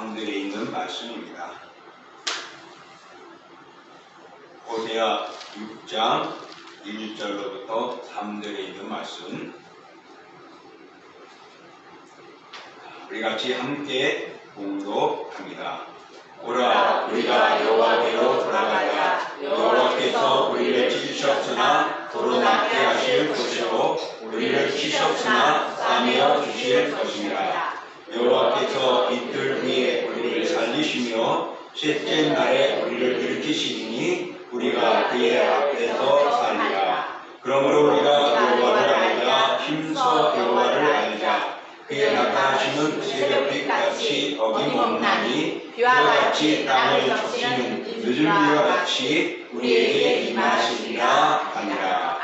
3절에 있는 말씀입니다. 호세아 6장 1절로부터 3절에 있는 말씀, 우리 같이 함께 봉독합니다. 오라, 우리가 여호와께로 돌아가자. 여호와께서 우리를 찢으셨으나 도로 낫게 하실 것이요 우리를 치셨으나 싸매어 주실 것입니다. 여호와께서 이틀 후에 우리를 살리시며 셋째 날에 우리를 일으키시리니 우리가 그의 앞에서 살리라. 그러므로 우리가 여호와를 알자. 힘써 여호와를 알자. 그의 나타나시는 새벽빛같이 어김없나니 비와 같이 땅을 적시는 늦은 비와 같이 우리에게 임하시리라 하니라.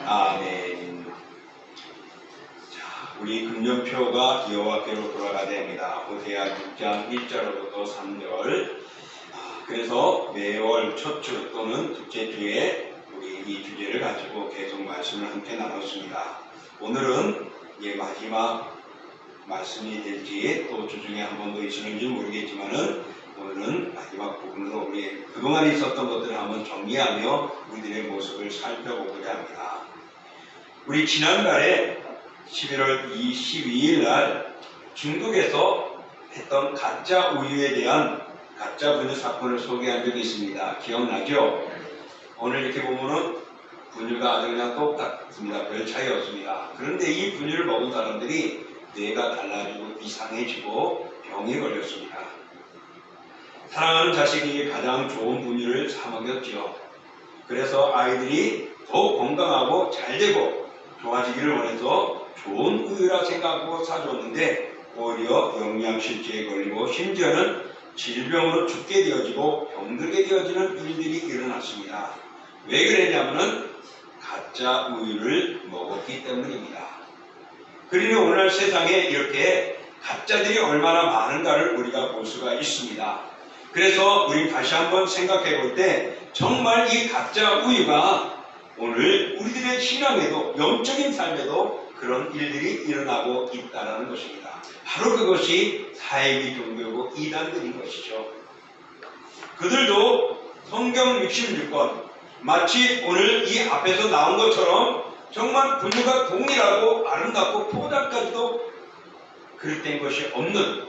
아멘. 자, 우리 금년표가 여호와께로 돌아가야 됩니다. 호세아 6장 1절부터 3절. 그래서 매월 첫 주 또는 둘째 주에 우리 이 주제를 가지고 계속 말씀을 함께 나눴습니다. 오늘은 마지막 말씀이 될지 또 주중에 한 번 더 있을지 모르겠지만은 오늘은 마지막 부분으로 우리 그동안 있었던 것들을 한번 정리하며 우리들의 모습을 살펴보고자 합니다. 우리 지난달에 11월 22일 날 중국에서 했던 가짜 우유에 대한 가짜 분유 사건을 소개한 적이 있습니다. 기억나죠? 오늘 이렇게 보면은 분유가 아주 그냥 똑같습니다. 별 차이 없습니다. 그런데 이 분유를 먹은 사람들이 뇌가 달라지고 이상해지고 병에 걸렸습니다. 사랑하는 자식이 가장 좋은 분유를 사 먹였죠. 그래서 아이들이 더욱 건강하고 잘되고 좋아지기를 원해서 좋은 우유라 생각하고 사줬는데 오히려 영양실조에 걸리고 심지어는 질병으로 죽게 되어지고 병들게 되어지는 일들이 일어났습니다. 왜 그랬냐면은 가짜 우유를 먹었기 때문입니다. 그러니 오늘 세상에 이렇게 가짜들이 얼마나 많은가를 우리가 볼 수가 있습니다. 그래서 우리 다시 한번 생각해 볼 때 정말 이 가짜 우유가 오늘 우리들의 신앙에도 영적인 삶에도 그런 일들이 일어나고 있다는 것입니다. 바로 그것이 사이비 종교고 이단들인 것이죠. 그들도 성경 66권 마치 오늘 이 앞에서 나온 것처럼 정말 분유가 동일하고 아름답고 포장까지도 그릇된 것이 없는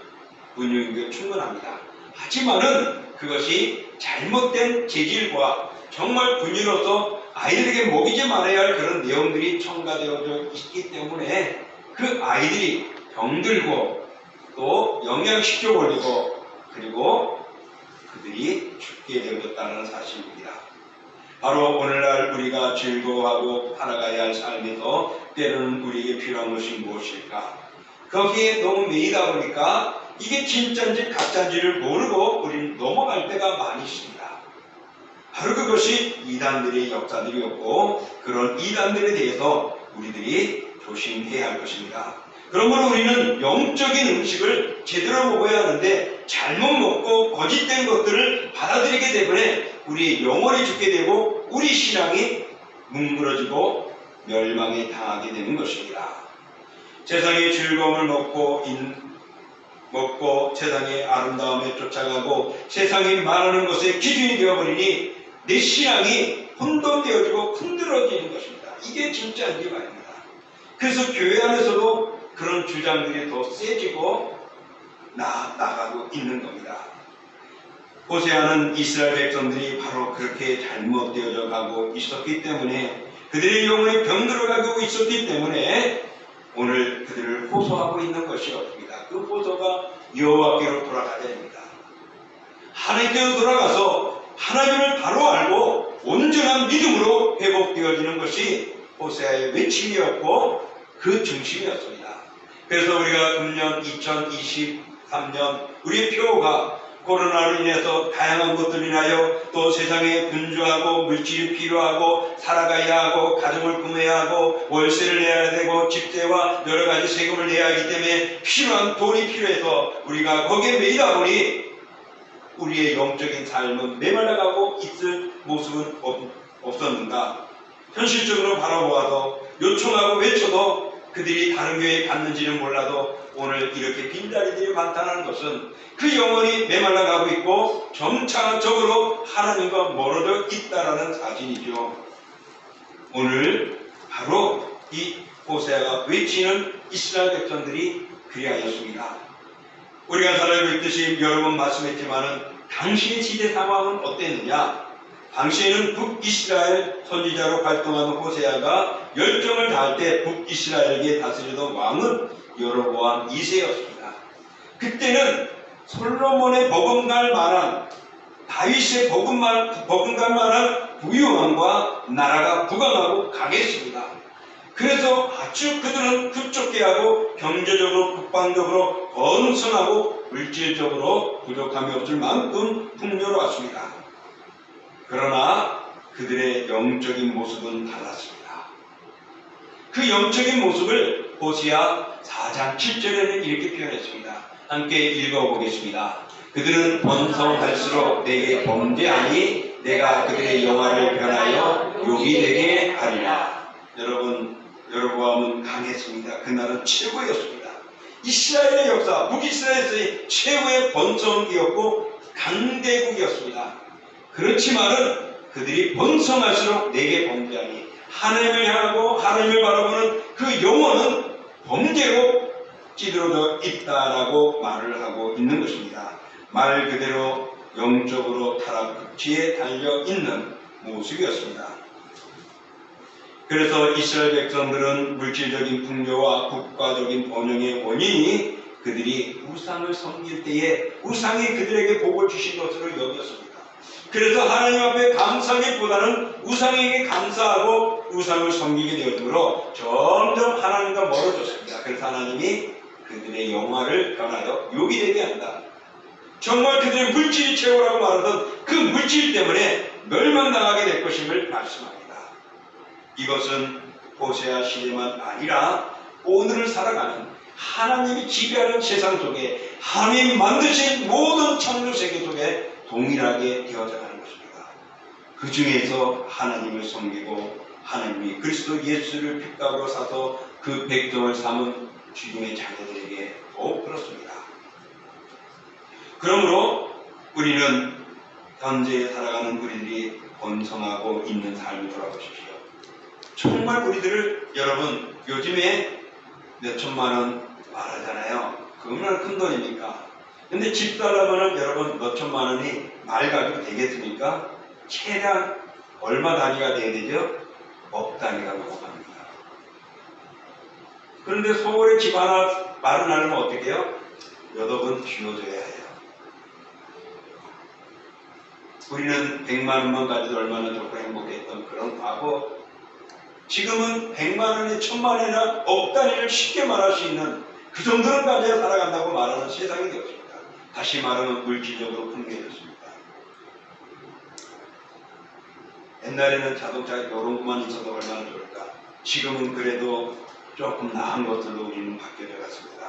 분유인 게 충분합니다. 하지만은 그것이 잘못된 재질과 정말 분유로서 아이들에게 먹이지 말아야 할 그런 내용들이 첨가되어져 있기 때문에 그 아이들이 병들고 또 영양실조 걸리고 그리고 그들이 죽게 되어졌다는 사실입니다. 바로 오늘날 우리가 즐거워하고 살아가야 할 삶에서 때로는 우리에게 필요한 것이 무엇일까? 거기에 너무 매이다 보니까 이게 진짜인지 가짜인지를 모르고 우리는 넘어갈 때가 많이 있습니다. 바로 그것이 이단들의 역사들이었고 그런 이단들에 대해서 우리들이 조심해야 할 것입니다. 그러므로 우리는 영적인 음식을 제대로 먹어야 하는데 잘못 먹고 거짓된 것들을 받아들이게 되면 우리 영혼이 죽게 되고 우리 신앙이 뭉그러지고 멸망에 당하게 되는 것입니다. 세상의 즐거움을 먹고 세상의 아름다움에 쫓아가고 세상이 말하는 것에 기준이 되어버리니 내 신앙이 혼돈되어지고 흔들어지는 것입니다. 이게 진짜인지 말입니다. 그래서 교회 안에서도 그런 주장들이 더 세지고 나가고 있는 겁니다. 호세아는 이스라엘 백성들이 바로 그렇게 잘못되어져 가고 있었기 때문에 그들의 영혼이 병들어가고 있었기 때문에 오늘 그들을 호소하고 있는 것이 없습니다. 그 호소가 여호와께로 돌아가야 됩니다. 하나님께로 돌아가서 하나님을 바로 알고 온전한 믿음으로 회복되어지는 것이 호세아의 외침이었고 그 중심이었습니다. 그래서 우리가 금년 2023년 우리의 표가 코로나로 인해서 다양한 것들로 인하여 또 세상에 분주하고 물질이 필요하고 살아가야 하고 가정을 꾸며야 하고 월세를 내야 되고 집세와 여러 가지 세금을 내야 하기 때문에 필요한 돈이 필요해서 우리가 거기에 매이다 보니 우리의 영적인 삶은 메말라가고 있을 모습은 없었는가? 현실적으로 바라보아도 요청하고 외쳐도 그들이 다른 교회에 갔는지는 몰라도 오늘 이렇게 빈자리들이 많다는 것은 그 영혼이 메말라가고 있고 점차적으로 하나님과 멀어져 있다라는 사실이죠. 오늘 바로 이 호세아가 외치는 이스라엘 백성들이 그리하였습니다. 우리가 잘 알고 있듯이 여러 번 말씀했지만은 당시의 시대 상황은 어땠느냐? 당시에는 북이스라엘 선지자로 활동하던 호세아가 열정을 다할 때 북이스라엘에게 다스리던 왕은 여로보암 2세였습니다. 그때는 솔로몬의 버금갈 만한, 다윗의 버금갈 만한 부유함과 나라가 부강하고 강했습니다. 그래서 아주 그들은 흡족해하고 경제적으로 국방적으로 번성하고 물질적으로 부족함이 없을 만큼 풍요로웠습니다. 그러나 그들의 영적인 모습은 달랐습니다. 그 영적인 모습을 호세아 4장 7절에는 이렇게 표현했습니다. 함께 읽어보겠습니다. 그들은 번성할수록 내게 범죄하니 내가 그들의 영화를 변하여 욕이 되게 하리라. 여러분, 여로보암은 강했습니다. 그날은 최고였습니다. 이스라엘의 역사, 북이스라엘에서의 최고의 번성이었고 강대국이었습니다. 그렇지만은 그들이 번성할수록 내게 범죄하니 하나님을 향하고 하나님을 바라보는 그 영혼은 범죄로 찌들어져 있다라고 말을 하고 있는 것입니다. 말 그대로 영적으로 타락극지에 달려 있는 모습이었습니다. 그래서 이스라엘 백성들은 물질적인 풍요와 국가적인 번영의 원인이 그들이 우상을 섬길 때에 우상이 그들에게 복을 주신 것으로 여겼습니다. 그래서 하나님 앞에 감사하기보다는 우상에게 감사하고 우상을 섬기게 되었으므로 점점 하나님과 멀어졌습니다. 그래서 하나님이 그들의 영화를 변하여 욕이 되게 한다. 정말 그들의 물질이 최고라고 말하던 그 물질 때문에 멸망당하게 될 것임을 말씀합니다. 이것은 호세아 시대만 아니라 오늘을 살아가는 하나님이 지배하는 세상 속에 하나님 만드신 모든 창조 세계 속에 동일하게 되어져 가는 것입니다. 그 중에서 하나님을 섬기고 하나님이 그리스도 예수를 핏값으로 사서 그 백성을 삼은 주님의 자녀들에게 더욱 그렇습니다. 그러므로 우리는 현재 살아가는 우리들이 번성하고 있는 삶을 돌아보십시오. 정말 우리들을 여러분 요즘에 몇 천만 원 말하잖아요. 그 얼마나 큰 돈입니까? 근데 집 살려면은 여러분 몇 천만 원이 말 가지고 되겠습니까? 최대한 얼마 단위가 돼야 되죠? 억 단위가 넘어갑니다. 그런데 서울에 집 하나 마련하려면 어떻게 해요? 몇 억은 쥐어줘야 해요. 우리는 100만 원만 가지고 얼마나 좋고 행복했던 그런 과거, 지금은 100만 원에 1000만 원이나 억 단위를 쉽게 말할 수 있는 그 정도는 가져야 살아간다고 말하는 세상이 되었습니다. 다시 말하면 물질적으로 풍요해졌습니다. 옛날에는 자동차에 이런 것만 있어도 얼마나 좋을까. 지금은 그래도 조금 나은 것들로 우리는 바뀌어져 갔습니다.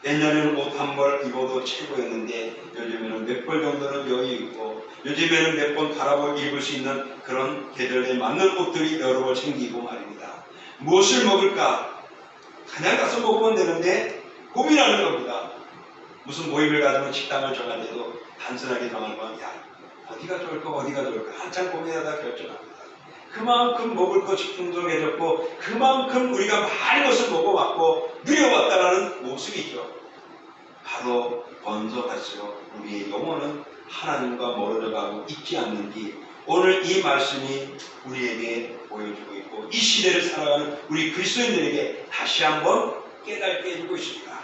옛날에는 옷 한 벌 입어도 최고였는데 요즘에는 몇 벌 정도는 여유 있고 요즘에는 몇 번 갈아입고 입을 수 있는 그런 계절에 맞는 옷들이 여러 벌 생기고 말입니다. 무엇을 먹을까? 그냥 가서 먹으면 되는데 고민하는 겁니다. 무슨 모임을 가지고 식당을 정할 때도 단순하게 정하는 건 야, 어디가 좋을까 어디가 좋을까 한참 고민하다 결정합니다. 그만큼 먹을 것이 풍족해졌고 그만큼 우리가 많은 것을 먹어왔고 누려왔다는 모습이죠. 바로 번성할수록 우리의 영혼은 하나님과 멀어져 가고 있지 않는지 오늘 이 말씀이 우리에게 보여주고 있고 이 시대를 살아가는 우리 그리스도인들에게 다시 한번 깨닫게 해주고 있습니다.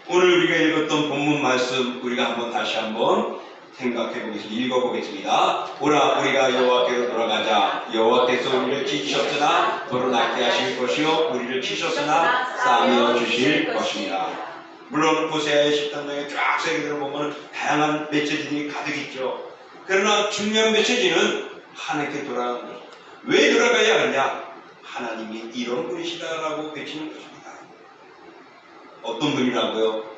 오늘 우리가 읽었던 본문 말씀 우리가 한번 다시 한번 생각해 보겠습니다. 읽어보겠습니다. 오라 우리가 여호와께로 돌아가자. 여호와께서 우리를 지키셨으나 도로 낫게 하실 것이요 우리를 치셨으나 싸매어 주실 것입니다. 물론 호세아의 10단장에 쫙 세게 들어보면 다양한 메시지들이 가득 있죠. 그러나 중요한 메시지는 하나님께 돌아가는 것. 왜 돌아가야 하느냐? 하나님이 이런 분이시다라고 외치는 것입니다. 어떤 분이라고요?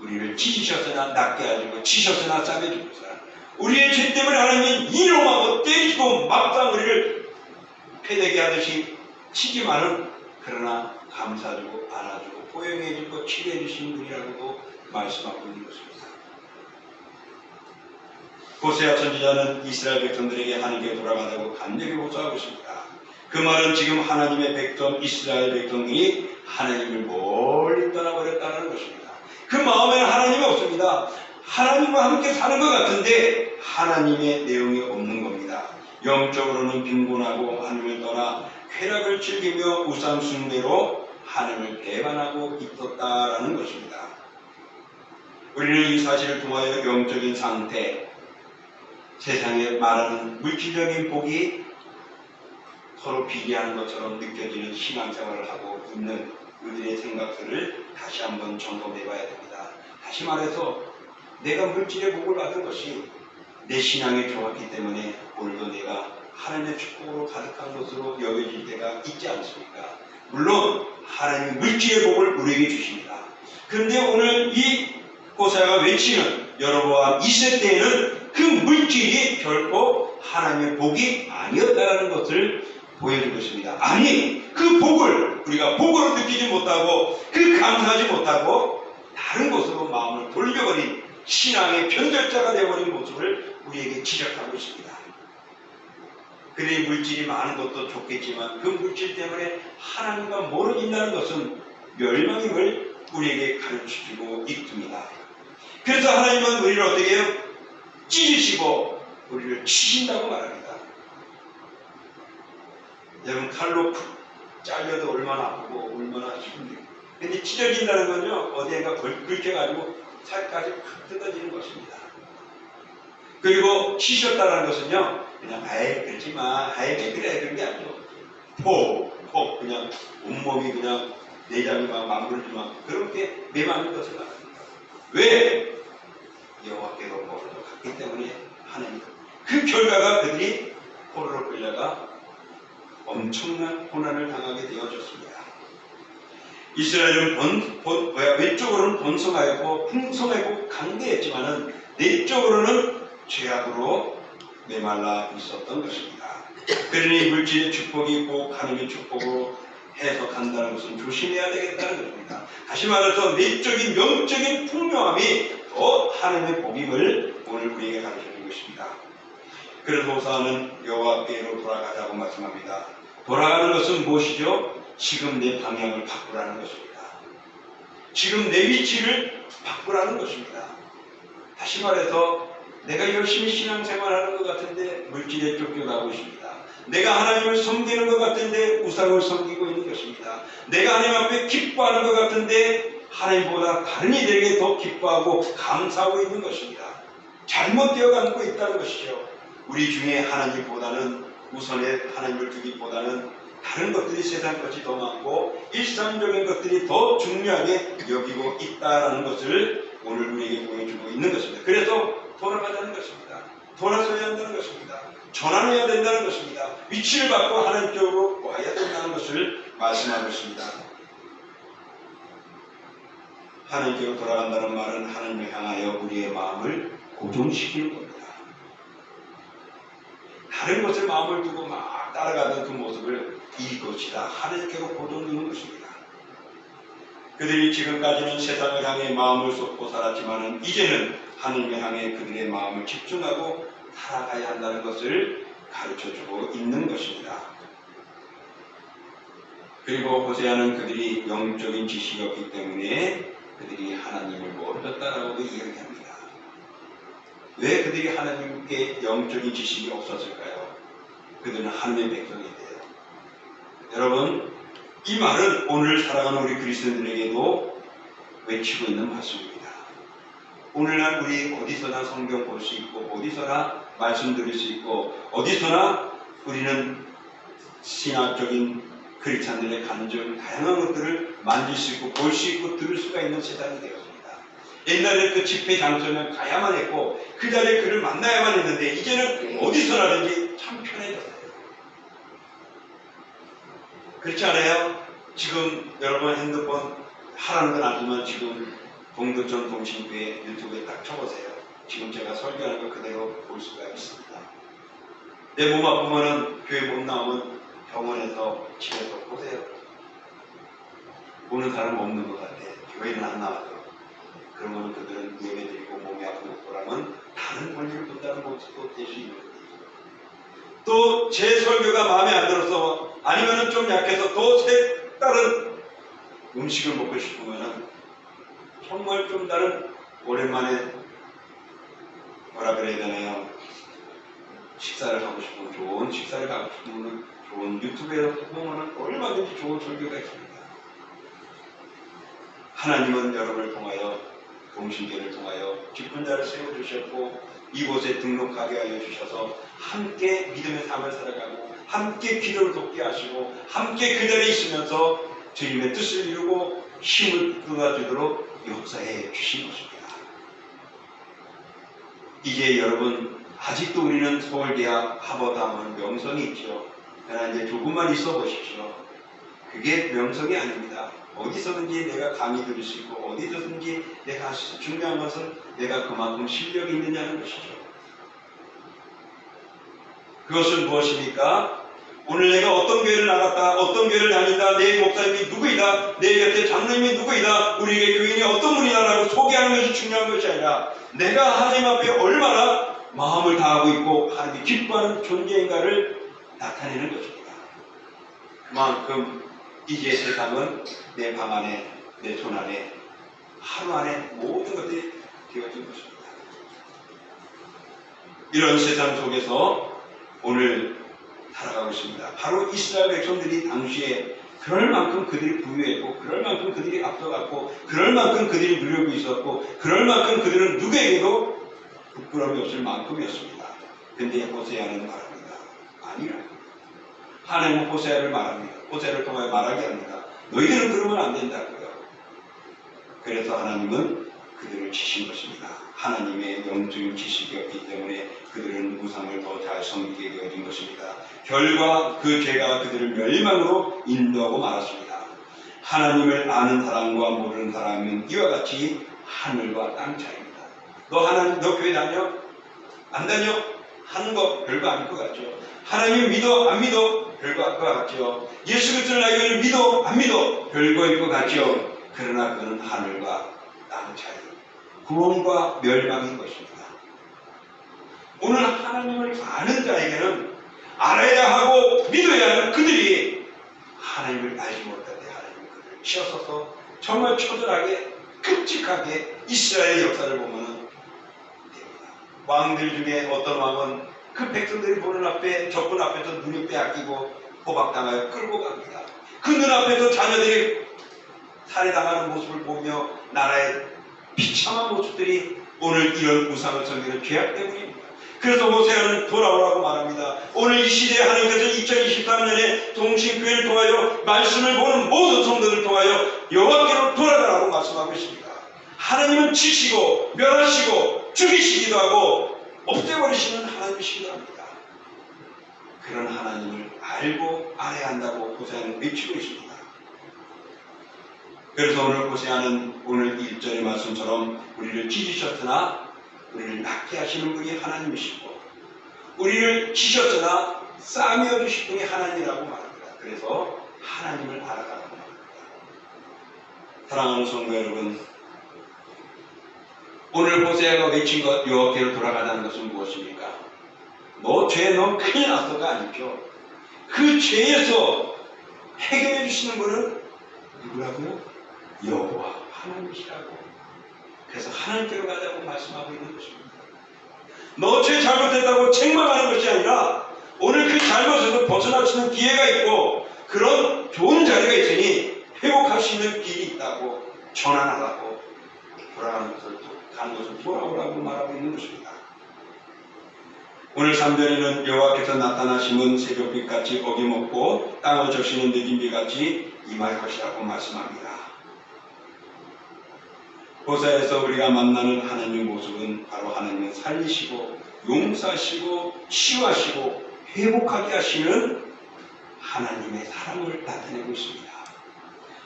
우리를 치셨으나 낫게 하시고 치셨으나 싸매 주셨으나 우리의 죄 때문에 하나님이 인용하고 때리시고 막상 우리를 패되게 하듯이 치지만은 그러나 감사주고 안아주고 포용해주고 치료해 주신 분이라고도 말씀하고 있는 것입니다. 호세아 선지자는 이스라엘 백성들에게 하나님께 돌아가자고 간절히 호소하고 있습니다. 그 말은 지금 하나님의 백성 이스라엘 백성들이 하나님을 멀리 떠나버렸다는 것입니다. 그 마음에는 하나님이 없습니다. 하나님과 함께 사는 것 같은데 하나님의 내용이 없는 겁니다. 영적으로는 빈곤하고 하나님을 떠나 쾌락을 즐기며 우상 숭배로 하나님을 배반하고 있었다라는 것입니다. 우리는 이 사실을 통하여 영적인 상태, 세상에 말하는 물질적인 복이 서로 비례하는 것처럼 느껴지는 신앙생활을 하고 있는 우리의 생각들을 다시 한번 점검해 봐야 됩니다. 다시 말해서 내가 물질의 복을 받은 것이 내 신앙이 좋았기 때문에 오늘도 내가 하나님의 축복으로 가득한 것으로 여겨질 때가 있지 않습니까? 물론 하나님이 물질의 복을 우리에게 주십니다. 그런데 오늘 이 호세아가 외치는 여로보암 2세 때에는 그 물질이 결코 하나님의 복이 아니었다는 것을 보여준 것입니다. 아니, 그 복을 우리가 복으로 느끼지 못하고 그 감사하지 못하고 다른 곳으로 마음을 돌려버린 신앙의 변절자가 되어버린 모습을 우리에게 지적하고 있습니다. 그래 물질이 많은 것도 좋겠지만 그 물질 때문에 하나님과 멀어진다는 것은 멸망임을 우리에게 가르쳐주고 있습니다. 그래서 하나님은 우리를 어떻게 해요? 찢으시고 우리를 치신다고 말합니다. 여러분 칼로 잘려도 얼마나 아프고 얼마나 힘들고 근데 찢어진다는 건요 어디에가 긁혀가지고 살까지 팍 뜯어지는 것입니다. 그리고 치셨다는 것은요 그냥 아예 그러지마 아예 왜 그래 그런 게 아니죠. 폭 그냥 온몸이 그냥 내장이 막 망그러지만 그렇게 매맞는 것을 말합니다. 왜? 여호와께로 멀어져 갔기 때문에 하나님 그 결과가 그들이 포로로 끌려가 엄청난 고난을 당하게 되어졌습니다. 이스라엘은 외적으로는 번성하였고 풍성하고 강대했지만은 내적으로는 죄악으로 메말라 있었던 것입니다. 그러니 물질의 축복이 꼭 하나님의 축복으로 해석한다는 것은 조심해야 되겠다는 것입니다. 다시 말해서 내적인 영적인 풍요함이 더 하나님의 복임을 오늘 우리에게 가르쳐주는 것입니다. 그래서 호세아는 여호와께로 돌아가자고 말씀합니다. 돌아가는 것은 무엇이죠? 지금 내 방향을 바꾸라는 것입니다. 지금 내 위치를 바꾸라는 것입니다. 다시 말해서 내가 열심히 신앙생활하는 것 같은데 물질에 쫓겨가고 있습니다. 내가 하나님을 섬기는 것 같은데 우상을 섬기고 있는 것입니다. 내가 하나님 앞에 기뻐하는 것 같은데 하나님보다 다른 이들에게 더 기뻐하고 감사하고 있는 것입니다. 잘못되어가고 있다는 것이죠. 우리 중에 하나님보다는 우선에 하나님을 두기보다는 다른 것들이 세상 것이 더 많고 일상적인 것들이 더 중요하게 여기고 있다는 것을 오늘 우리에게 보여주고 있는 것입니다. 그래서 돌아가자는 것입니다. 돌아서야 한다는 것입니다. 전환해야 된다는 것입니다. 위치를 바꿔 하나님 쪽으로 와야 된다는 것을 말씀하고 있습니다. 하나님께로 돌아간다는 말은 하나님을 향하여 우리의 마음을 고정시키는 겁니다. 다른 것에 마음을 두고 막 따라가던 그 모습을 이것이다 하나님께로 고정두는 것입니다. 그들이 지금까지는 세상을 향해 마음을 쏟고 살았지만 이제는 하나님을 향해 그들의 마음을 집중하고 살아가야 한다는 것을 가르쳐주고 있는 것입니다. 그리고 호세아는 그들이 영적인 지식이 없기 때문에 그들이 하나님을 모르겠다라고도 이야기합니다. 왜 그들이 하나님께 영적인 지식이 없었을까요? 그들은 하나님의 백성인데요. 여러분, 이 말은 오늘 살아가는 우리 그리스도인들에게도 외치고 있는 말씀입니다. 오늘날 우리 어디서나 성경 볼 수 있고 어디서나 말씀 들을 수 있고 어디서나 우리는 신학적인 크리스찬들의 감정 다양한 것들을 만질 수 있고 볼 수 있고 들을 수가 있는 세상이 되었습니다. 옛날에 그 집회 장소면 가야만 했고 그 자리에 그를 만나야만 했는데 이제는 어디서나든지 참 편해졌어요. 그렇지 않아요? 지금 여러분 핸드폰 하라는 건 아니지만 지금 동두천 동신교회 유튜브에 딱 쳐보세요. 지금 제가 설교하는 거 그대로 볼 수가 있습니다. 내 몸 아프면은 교회 못 나오면 병원에서 집에서 보세요. 보는 사람 없는 것 같아. 교회는 안 나와도. 그러면 그들은 예배드리고 몸이 아프고 그러면 다른 권리를 본다는 모습도 될 수 있는 거예요. 또 제 설교가 마음에 안 들어서 아니면은 좀 약해서 더 색다른 음식을 먹고 싶으면은 정말 좀 다른 오랜만에 뭐라 그래야 되나요? 식사를 하고 싶으면 좋은 식사를 하고 싶으면 좋은 유튜브에 보면은 얼마든지 좋은 설교가 있습니다. 하나님은 여러분을 통하여 동신계를 통하여 직분자를 세워주셨고 이곳에 등록하게 하여 주셔서 함께 믿음의 삶을 살아가고 함께 기도를 돕게 하시고 함께 그 자리에 있으면서 주님의 뜻을 이루고 힘을 쏟아주도록 역사해 주신 것입니다. 이제 여러분 아직도 우리는 서울대학 하버드하면 명성이 있죠. 그러나 이제 조금만 있어 보십시오. 그게 명성이 아닙니다. 어디서든지 내가 강의 들을 수 있고 어디서든지 내가 할 수 있고 중요한 것은 내가 그만큼 실력이 있느냐는 것이죠. 그것은 무엇입니까? 오늘 내가 어떤 교회를 나갔다, 어떤 교회를 다닌다, 내 목사님이 누구이다, 내 곁에 장로님이 누구이다, 우리에게 교인이 어떤 분이다라고 소개하는 것이 중요한 것이 아니라 내가 하나님 앞에 얼마나 마음을 다하고 있고 하나님이 기뻐하는 존재인가를 나타내는 것입니다. 그만큼 이제 세상은 내 방 안에, 내 손 안에, 하루 안에 모든 것들이 되어진 것입니다. 이런 세상 속에서 오늘 살아가고 있습니다. 바로 이스라엘 백성들이 당시에 그럴 만큼 그들이 부유했고 그럴 만큼 그들이 앞서갔고 그럴 만큼 그들이 누리고 있었고 그럴 만큼 그들은 누구에게도 부끄러움이 없을 만큼이었습니다. 근데 호세아는 말합니다. 아니라고. 하나님은 호세아를 말합니다. 호세아를 통하여 말하게 합니다. 너희들은 그러면 안 된다고요. 그래서 하나님은 그들을 치신 것입니다. 하나님의 영적인 지식이 없기 때문에 그들은 우상을 더 잘 섬기게 되어진 것입니다. 결과 그 죄가 그들을 멸망으로 인도하고 말았습니다. 하나님을 아는 사람과 모르는 사람은 이와 같이 하늘과 땅 차이입니다. 너 교회 다녀? 안 다녀? 하는 거 별거 아닐 것 같죠? 하나님 믿어? 안 믿어? 별거 아닐 것 같죠? 예수 그리스도를 알기를 믿어? 안 믿어? 별거일 것 같죠? 그러나 그는 하늘과 땅 차이, 구원과 멸망인 것입니다. 오늘 하나님을 아는 자에게는 알아야 하고 믿어야 하는 그들이 하나님을 알지 못할 때 하나님은 그들을 치어서서 정말 처절하게 끔찍하게 이스라엘의 역사를 보면 됩니다. 왕들 중에 어떤 왕은 그 백성들이 보는 앞에 적군 앞에서 눈이 빼앗기고 포박당하여 끌고 갑니다. 그 눈앞에서 자녀들이 살해당하는 모습을 보며 나라의 비참한 모습들이 오늘 이런 우상을 섬기는 죄악 때문입니다. 그래서 호세아는 돌아오라고 말합니다. 오늘 이 시대에 하나님께서 2023년에 동신교회를 통하여 말씀을 보는 모든 성도들을 통하여 여호와께로 돌아가라고 말씀하고 있습니다. 하나님은 치시고 멸하시고 죽이시기도 하고 없애버리시는 하나님이시기도 합니다. 그런 하나님을 알고 알아야 한다고 호세아는 외치고 있습니다. 그래서 오늘 호세아는 오늘 1절의 말씀처럼 우리를 찢으셨으나 우리를 낫게 하시는 분이 하나님이시고 우리를 치셨으나 싸매어 주실 분이 하나님이라고 말합니다. 그래서 하나님을 알아가라고 말합니다. 사랑하는 성도 여러분, 오늘 호세아가 외친 것 여호와께로 돌아가자는 것은 무엇입니까? 너 큰일 났어가 아니죠. 그 죄에서 해결해 주시는 분은 누구라고요? 여호와 하나님이시라고. 그래서 하나님께로 가자고 말씀하고 있는 것입니다. 너 죄 잘못했다고 책망하는 것이 아니라 오늘 그 잘못에서 벗어날 수 있는 기회가 있고 그런 좋은 자리가 있으니 회복할 수 있는 길이 있다고 전환하라고 가는 것을 돌아오라고 말하고 있는 것입니다. 오늘 3절에는 여호와께서 나타나심은 새벽빛같이 어김없고 땅을 적시는 늦은 비같이 임할 것이라고 말씀합니다. 호세아에서 우리가 만나는 하나님의 모습은 바로 하나님은 살리시고 용서하시고 치유하시고 회복하게 하시는 하나님의 사랑을 나타내고 있습니다.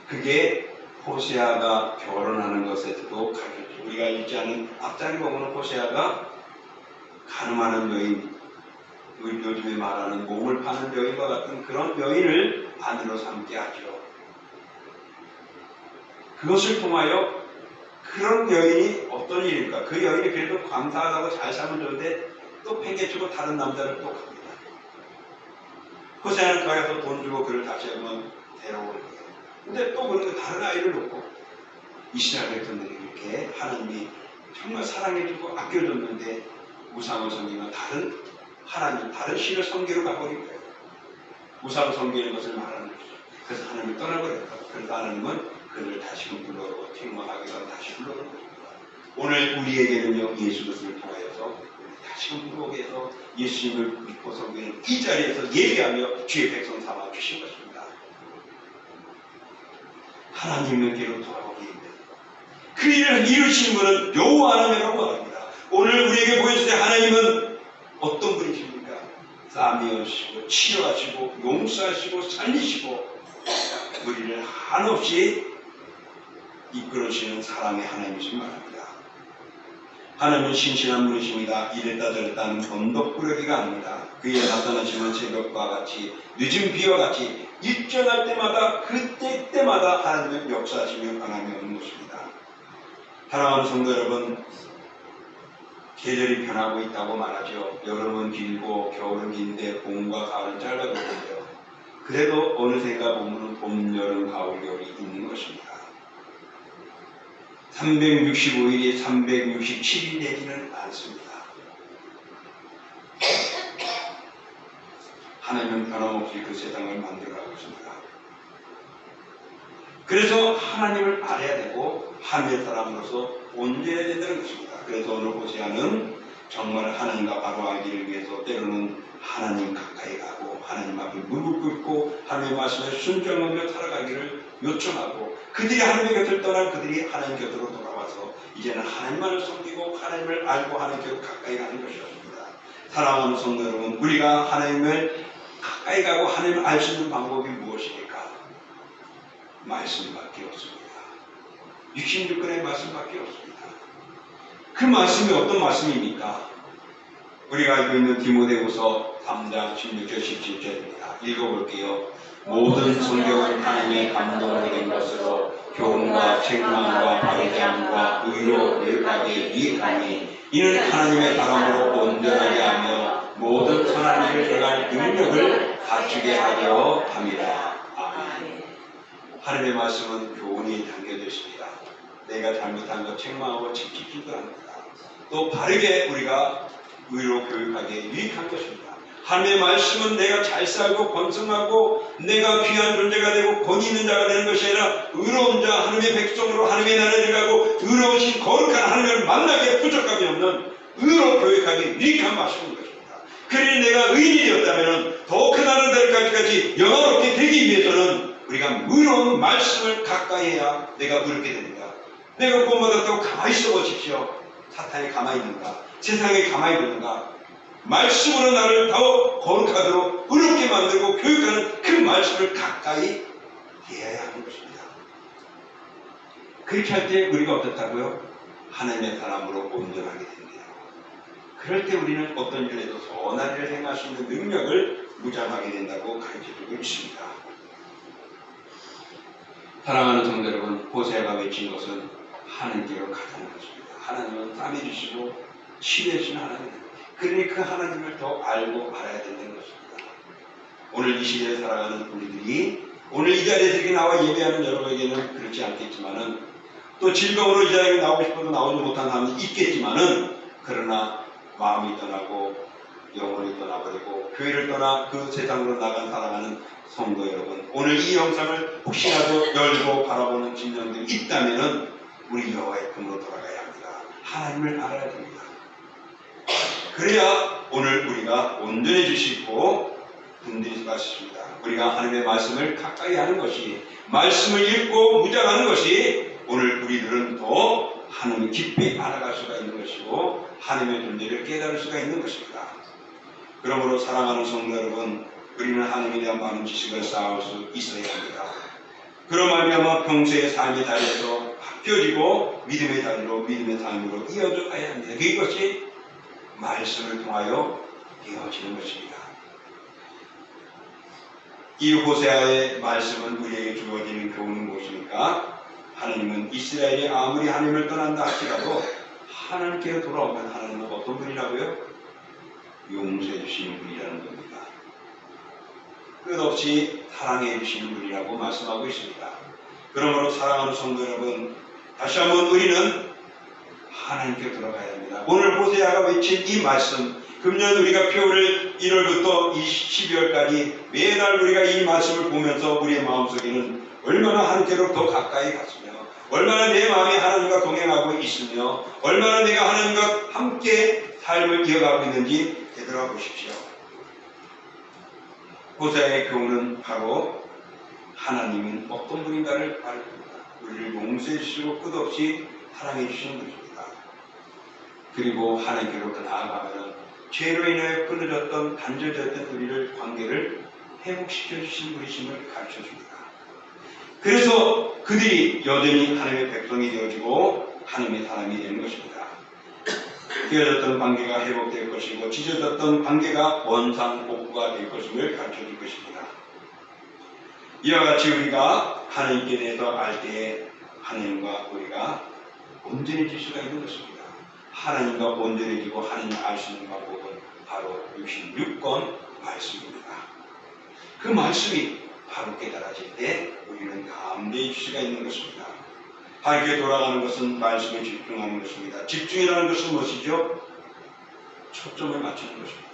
그게 호세아가 결혼하는 것에서도 가르쳐요. 우리가 읽지 않은 앞장에 보면 호세아가 가늠하는 여인, 요즘에 말하는 몸을 파는 여인과 같은 그런 여인을 아내로 삼게 하죠. 그것을 통하여 그런 여인이 어떤 일일까? 그 여인이 그래도 감사하다고 잘 살면 좋은데 또 팽개치고 다른 남자를 또 갑니다. 호세아는 가서 돈 주고 그를 다시 한번 데려오는 거예요. 근데 또 그런 다른 아이를 놓고 이스라엘 백성들이 이렇게 하나님이 정말 사랑해주고 아껴줬는데 우상을 섬기면 다른 하나님, 다른 신을 섬기러 가버린 거예요. 우상을 섬기는 것을 말하는 거죠. 그래서 하나님을 떠나버렸다. 그래서 하나님은 그를 다시금 불러오고 책망하기 위해서 다시 불러오는 것입니다. 오늘 우리에게는요, 예수 그리스도를 통하여서 다시금 불러오게 해서 예수님을 믿고 섬기는 이 자리에서 예배하며 주의 백성 삼아 주신 것입니다. 하나님께로 돌아오게 됩니다. 그 일을 이루신 분은 여호와 하나님이라고 말합니다. 오늘 우리에게 보여주신 하나님은 어떤 분이십니까? 싸매시고 치료하시고 용서하시고 살리시고 우리를 한없이 이끌어주시는 사랑의 하나님이신 말입니다. 하나님은 신실한 분이십니다. 이랬다 저랬다 하는 언덕구러기가 아닙니다. 그에 나타나시면 새벽과 같이 늦은 비와 같이 일정할 때마다 그때마다 하나님은 역사하시며 변함이 없는 것입니다. 사랑하는 성도 여러분, 계절이 변하고 있다고 말하죠. 여름은 길고 겨울은 긴데 봄과 가을은 짧아졌는데요. 그래도 어느샌가 보면 봄, 여름, 가을, 겨울이 있는 것입니다. 365일이 367일 되지는 않습니다. 하나님은 변함없이 그 세상을 만들어가고 있습니다. 그래서 하나님을 알아야 되고 하나님의 사람으로서 온전해야 된다는 것입니다. 그래서 오늘 호세아는 정말 하나님과 바로 알기를 위해서 때로는 하나님 가까이 가고 하나님 앞에 무릎 꿇고 하나님의 말씀에 순종하며 살아가기를 요청하고 그들이 하나님의 곁을 떠난 그들이 하나님 곁으로 돌아와서 이제는 하나님만을 섬기고 하나님을 알고 하나님 곁으로 가까이 가는 것이었습니다. 사랑하는 성도 여러분, 우리가 하나님을 가까이 가고 하나님을 알 수 있는 방법이 무엇입니까? 말씀밖에 없습니다. 66권의 말씀밖에 없습니다. 그 말씀이 어떤 말씀입니까? 우리가 알고 있는 디모데후서 3장 16절 17절입니다. 읽어볼게요. 모든 성경은 하나님의 감동으로 된 것으로 교훈과 책망과 바르게함과 의로 교육하기 위하니 이는 하나님의 사람으로 온전하게 하며 모든 선한 일을 행할 능력을 갖추게 하려 함이라. 아멘. 하나님의 말씀은 교훈이 담겨져 있습니다. 내가 잘못한 것 책망하고 지키기도 합니다. 또 바르게 우리가 의로 교육하기에 유익한 것입니다. 하나님의 말씀은 내가 잘 살고 번성하고 내가 귀한 존재가 되고 권위 있는 자가 되는 것이 아니라 의로운 자, 하나님의 백성으로 하나님의 나라에 들어가고 의로우신 거룩한 하나님을 만나기에 부족함이 없는 의로 교육하기에 유익한 말씀인 것입니다. 그러니 내가 의인이 되었다면 더 큰 하나님까지 영화롭게 되기 위해서는 우리가 의로운 말씀을 가까이 해야 내가 의롭게 됩니다. 내가 구원받았다고 가만히 있어 보십시오. 사탄이 가만히 있는가? 세상에 가만히 있는가? 말씀으로 나를 더 거룩하도록 의롭게 만들고 교육하는 그 말씀을 가까이 해야 하는 것입니다. 그렇게 할 때 우리가 어떻다고요? 하나님의 사람으로 온전하게 됩니다. 그럴 때 우리는 어떤 일을 해도 선한 일을 행할 수 있는 능력을 무장하게 된다고 가르쳐주고 있습니다. 사랑하는 성도 여러분, 호세아가 외친 것은 하나님께로 가자는 것입니다. 하나님은 땀해 주시고 치료해 주시는 하나님입니다. 그러니 그 하나님을 더 알고 알아야 된다는 것입니다. 오늘 이 시대에 살아가는 우리들이 오늘 이 자리에서 이렇게 나와 예배하는 여러분에게는 그렇지 않겠지만은 또 즐거움으로 이 자리에 나오고 싶어도 나오지 못한 사람이 있겠지만은 그러나 마음이 떠나고 영혼이 떠나버리고 교회를 떠나 그 세상으로 나간 살아가는 성도 여러분, 오늘 이 영상을 혹시라도 열고 바라보는 진정들이 있다면은 우리 여호와의 품으로 돌아가야 합니다. 하나님을 알아야 됩니다. 그래야 오늘 우리가 온전해지시고 든든히 갈 수 있습니다. 우리가 하나님의 말씀을 가까이 하는 것이, 말씀을 읽고 묵상하는 것이 오늘 우리들은 더 하나님을 깊이 알아갈 수가 있는 것이고 하나님의 존재를 깨달을 수가 있는 것입니다. 그러므로 사랑하는 성도 여러분, 우리는 하나님에 대한 많은 지식을 쌓을 수 있어야 합니다. 그런 말미암아 평소의 삶의 자리에서 바뀌어지고 믿음의 자리로 믿음의 삶으로 이어져 가야 합니다. 그것이 말씀을 통하여 이어지는 것입니다. 이 호세아의 말씀은 우리에게 주어지는 교훈은 무엇입니까? 하나님은 이스라엘이 아무리 하나님을 떠난다 할지라도 하나님께로 돌아오면 하나님은 어떤 분이라고요? 용서해 주시는 분이라는 겁니다. 끝없이 사랑해 주시는 분이라고 말씀하고 있습니다. 그러므로 사랑하는 성도 여러분, 다시 한번 우리는 하나님께 돌아가야 합니다. 오늘 호세아가 외친 이 말씀, 금년 우리가 표를 1월부터 12월까지 매달 우리가 이 말씀을 보면서 우리의 마음속에는 얼마나 하나님께로 더 가까이 갔으며 얼마나 내 마음이 하나님과 동행하고 있으며 얼마나 내가 하나님과 함께 삶을 이어가고 있는지 되돌아보십시오. 호세아의 교훈은 바로 하나님은 어떤 분인가를 가르칩니다. 우리를 용서해 주시고 끝없이 사랑해 주시는 분입니다. 그리고 하나님께로 나아가면 죄로 인하여 끊어졌던 단절되었던 우리를 관계를 회복시켜 주신 분이심을 가르쳐 줍니다. 그래서 그들이 여전히 하나님의 백성이 되어지고 하나님의 사람이 되는 것입니다. 깨어졌던 관계가 회복될 것이고 찢어졌던 관계가 원상복구가 될 것임을 가르쳐 줄 것입니다. 이와 같이 우리가 하나님께 대해서 알 때에 하나님과 우리가 온전해질 수가 있는 것입니다. 하나님과 온전해지고 하나님을 알 수 있는 방법은 바로 66권 말씀입니다. 그 말씀이 바로 깨달아질 때 우리는 감대해질 수가 있는 것입니다. 하나님께 돌아가는 것은 말씀에 집중하는 것입니다. 집중이라는 것은 무엇이죠? 초점을 맞추는 것입니다.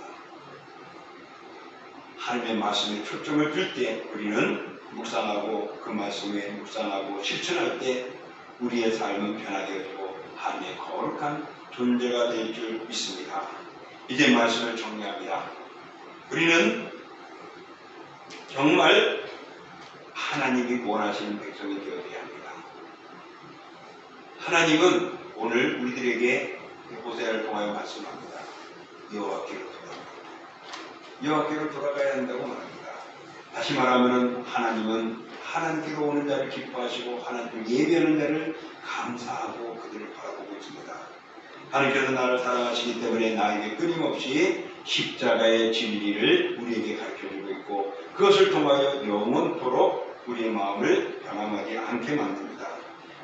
하나님의 말씀에 초점을 둘 때 우리는 묵상하고 그 말씀에 묵상하고 실천할 때 우리의 삶은 변화되어지고 하나님의 거룩한 존재가 될 줄 믿습니다. 이제 말씀을 정리합니다. 우리는 정말 하나님이 원하시는 백성이 되어야 합니다. 하나님은 오늘 우리들에게 호세아를 통하여 말씀합니다. 여호와께로 돌아가라. 여호와께로 돌아가야 한다고 말합니다. 다시 말하면 하나님은 하나님께로 오는 자를 기뻐하시고 하나님을 예배하는 자를 감사하고 그들을 바라보고 있습니다. 하나님께서 나를 사랑하시기 때문에 나에게 끊임없이 십자가의 진리를 우리에게 가르쳐주고 있고 그것을 통하여 영원토록 우리의 마음을 변함하지 않게 만듭니다.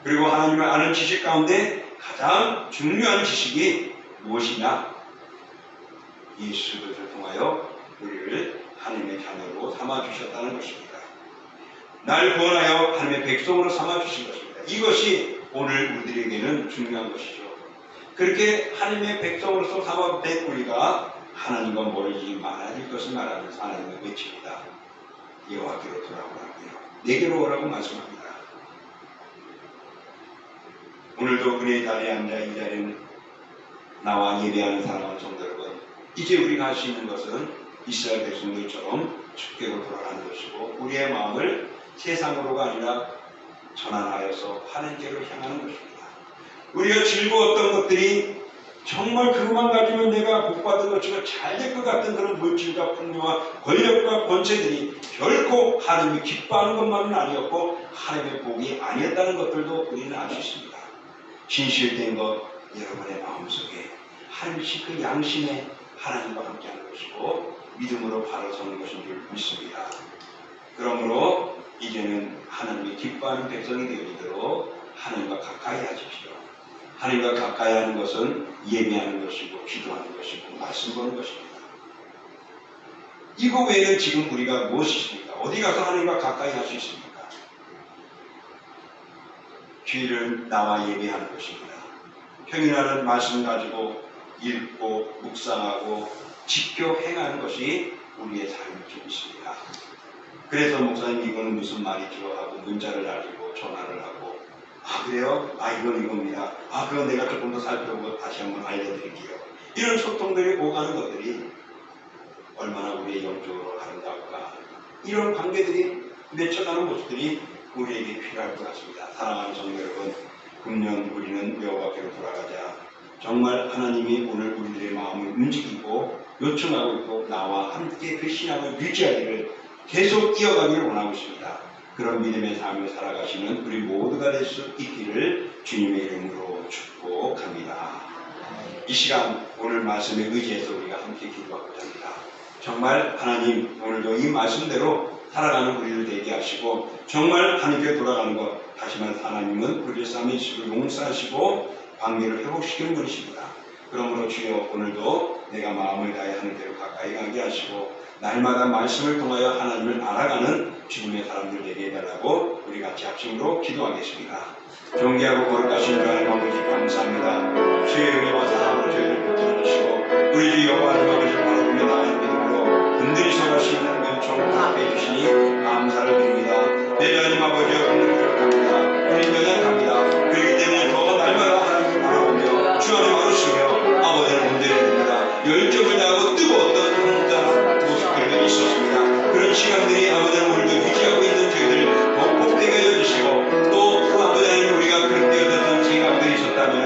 그리고 하나님을 아는 지식 가운데 가장 중요한 지식이 무엇이냐? 예수 그리스도를 통하여 우리를 하나님의 자녀로 삼아주셨다는 것입니다. 날 구원하여 하나님의 백성으로 삼아주신 것입니다. 이것이 오늘 우리들에게는 중요한 것이죠. 그렇게 하나님의 백성으로서 삼아된 우리가 하나님과 멀어지지 말아질 것을 말하면서 하나님을 외칩니다. 여호와께로 돌아오라고요. 내게로 오라고 말씀합니다. 오늘도 은혜의 자리에 앉아 이 자리는 나와 예배하는 사랑하는 성도 여러분, 이제 우리가 할 수 있는 것은 이스라엘 백성들처럼 주께로 돌아가는 것이고 우리의 마음을 세상으로가 아니라 전환하여서 하나님께로 향하는 것입니다. 우리가 즐거웠던 것들이 정말 그것만 가지면 내가 복받은 것이고 잘 될 것 같은 그런 물질과 풍요와 권력과 권세들이 결코 하나님이 기뻐하는 것만은 아니었고 하나님의 복이 아니었다는 것들도 우리는 알 수 있습니다. 진실된 것 여러분의 마음속에 하나님이 그 양심에 하나님과 함께하는 것이고 믿음으로 바로 서는 것인 줄 믿습니다. 그러므로 이제는 하나님이 기뻐하는 백성이 되도록 하나님과 가까이 하십시오. 하나님과 가까이 하는 것은 예배하는 것이고 기도하는 것이고 말씀 보는 것입니다. 이거 외에는 지금 우리가 무엇이 있습니까? 어디 가서 하나님과 가까이 할 수 있습니까? 주일을 나와 예배하는 것입니다. 평일날은 말씀 가지고 읽고 묵상하고 지켜 행하는 것이 우리의 삶일 줄 믿습니다. 그래서 목사님 이거는 무슨 말이죠 하고 문자를 날리고 전화를 하고 아 그래요? 아 이건 이겁니다. 아 그건 내가 조금 더 살펴보고 다시 한번 알려드릴게요. 이런 소통들이 오가는 것들이 얼마나 우리의 영적으로 아름다울까. 이런 관계들이 맺혀가는 모습들이 우리에게 필요할 것 같습니다. 사랑하는 성도 여러분, 금년 우리는 여호와께로 돌아가자. 정말 하나님이 오늘 우리들의 마음을 움직이고 요청하고 있고 나와 함께 그 신앙을 유지하기를 계속 이어가기를 원하고 있습니다. 그런 믿음의 삶을 살아가시는 우리 모두가 될 수 있기를 주님의 이름으로 축복합니다. 이 시간 오늘 말씀에 의지해서 우리가 함께 기도하고자 합니다. 정말 하나님 오늘도 이 말씀대로 살아가는 우리를 되게 하시고 정말 하나님께 돌아가는 것 다시 말해서 하나님은 우리를 싸매시고 용서하시고 관계를 회복시키는 분이십니다. 그러므로 주여 오늘도 내가 마음을 다해 하는 대로 가까이 가게 하시고 날마다 말씀을 통하여 하나님을 알아가는 죽음의 사람들 되게 해달라고 우리 같이 합심으로 기도하겠습니다. 존귀하고 거룩하신 주 하나님 아버지 감사합니다. 주의 은혜 와서 하나님을 저희를 붙들어 주시고 우리 주 여호와 하나님 아버지를 바라보며 나아가는 믿음으로 든든히 서갈 수 있는 은총을 함께 해주시니 감사를 드립니다. 내 하나님 아버지여 오늘 갑니다. 우리 연약합니다. 그렇기 때문에 더 날마다 하나님을 바라보며 주 안에 와주시며 아버지를 문제됩니다. 열정을 다하고 뜨거웠던 그런 모습들이 있었습니다. 그런 시간들이 아버지는 오늘도 유지하고 있는 저희들 더 복되게 해주시고 또 아버지 하나님 우리가 그런 되어졌던 생각들이 있었다면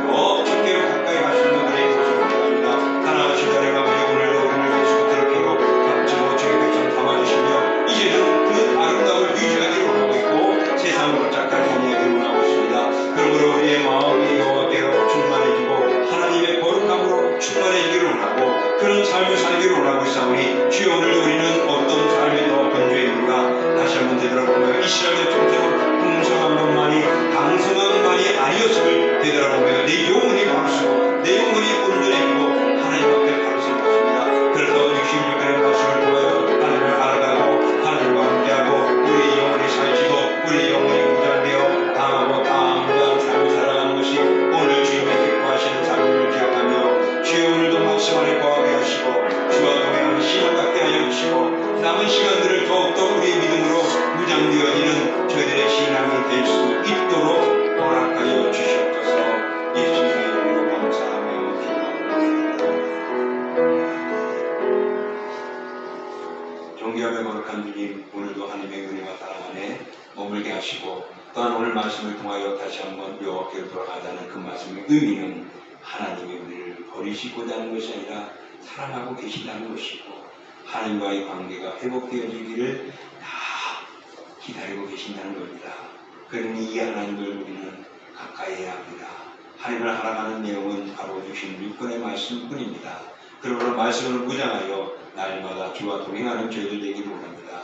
더 주께로 가까이 가시는 우리의 모습을 기도합니다. 하나님 하나님 아버지 오늘도 우리를 예수로 드럽히고 값지고 주의 백성 담아주시며 이제는 그 아름다움을 유지하기를 원하고 있고 세상으로 착하게 하기를 원하고 있습니다. 그러므로 우리의 마음이 여호와께로 충만해지고 하나님의 거룩함으로 충만해지기를 원하고 그런 삶을 살기를 원하고 있사오니 주여 오늘도 우리는 어떤 삶이 더 건조해입니까? 다시 한번 되돌아보며 이스라엘의 총체는 풍성한 것만이 강성함만이 아니었음을 되돌아보며 내 영혼이 감수고 내 영혼이 온전해지고 하나님 앞에 바로 서겠습니다. 그래서 66년의 말씀을 통하여 하나님을 알아가고 하나님과 함께하고 우리 영혼이 살지고 우리 영혼이 무장되어 강하고 담대한 삶을 살아가는 것이 오늘 주님의 기뻐하시는 삶을 기억하며 주여 오늘도 말씀 안에 거하게 하시고 주와 동행하는 시간 갖게 하여 주시고 남은 시간들을 더욱더 우리의 믿음으로 무장되어지는 저희들의 신앙이 될 수 있도록 허락하여 주시옵소서. 예수님의 이름으로 감사하며 기도합니다. 존귀하며 거룩한 주님 오늘도 하나님의 은혜와 사랑 안에 머물게 하시고 또한 오늘 말씀을 통하여 다시 한번 여호와께로 돌아가자는 그 말씀의 의미는 하나님이 우리를 버리시고자 하는 것이 아니라 사랑하고 계신다는 것이고 하나님과의 관계가 회복되어지기를 다 기다리고 계신다는 겁니다. 그러니 이 하나님을 우리는 가까이 해야 합니다. 하나님을 알아가는 내용은 바로 주신 육권의 말씀뿐입니다. 그러므로 말씀을 무장하여 날마다 주와 동행하는 저희들 되기를 원합니다.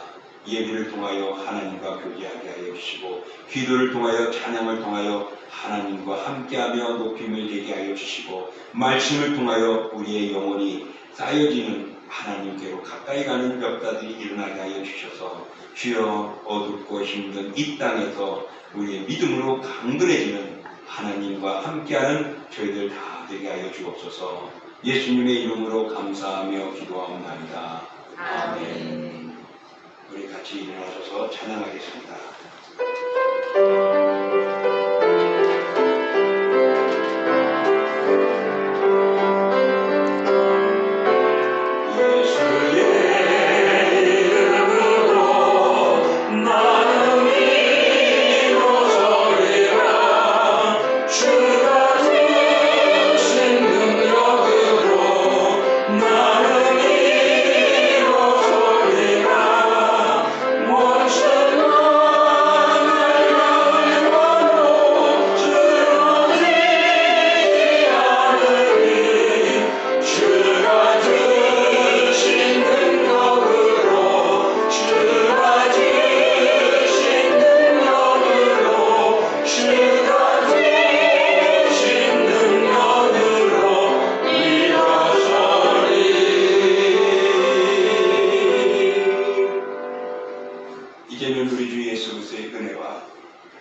예배를 통하여 하나님과 교제하게 하여 주시고 기도를 통하여 찬양을 통하여 하나님과 함께하며 높임을 되게 하여 주시고 말씀을 통하여 우리의 영혼이 쌓여지는 하나님께로 가까이 가는 역사들이 일어나게 하여 주셔서 주여 어둡고 힘든 이 땅에서 우리의 믿음으로 강건해지는 하나님과 함께하는 저희들 다 되게 하여 주옵소서. 예수님의 이름으로 감사하며 기도하옵나이다. 아멘. 우리 같이 일어나셔서 찬양하겠습니다. 이제는 우리 주 예수 그리스도의 은혜와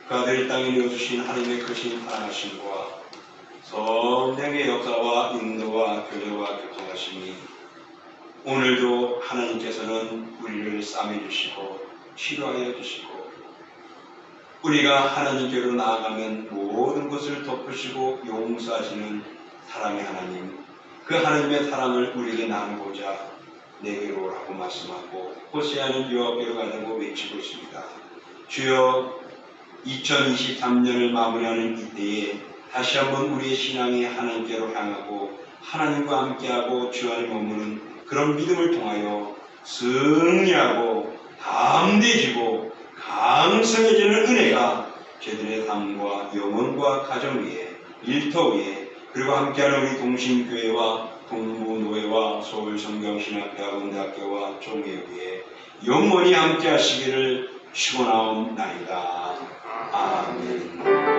그 아들 이 땅에 내어주신 하나님의 크신 사랑하심과 성령의 역사와 인도와 교제와 교통하심이 오늘도 하나님께서는 우리를 싸매주시고 치료하여 주시고 우리가 하나님께로 나아가면 모든 것을 덮으시고 용서하시는 사랑의 하나님, 그 하나님의 사랑을 우리에게 나누고자 내게로 오라고 말씀하고 호세아는 여호와께로 가자고 외치고 있습니다. 주여 2023년을 마무리하는 이때에 다시 한번 우리의 신앙이 하나님께로 향하고 하나님과 함께하고 주 안에 머무는 그런 믿음을 통하여 승리하고 담대해지고 강성해지는 은혜가 저희들의 삶과 영혼과 가정 위에 일터 위에 그리고 함께하는 우리 동신교회와 동부노회와 서울성경신학대학원대학교와 종회 위에 영원히 함께 하시기를 축원하옵나이다. 아멘.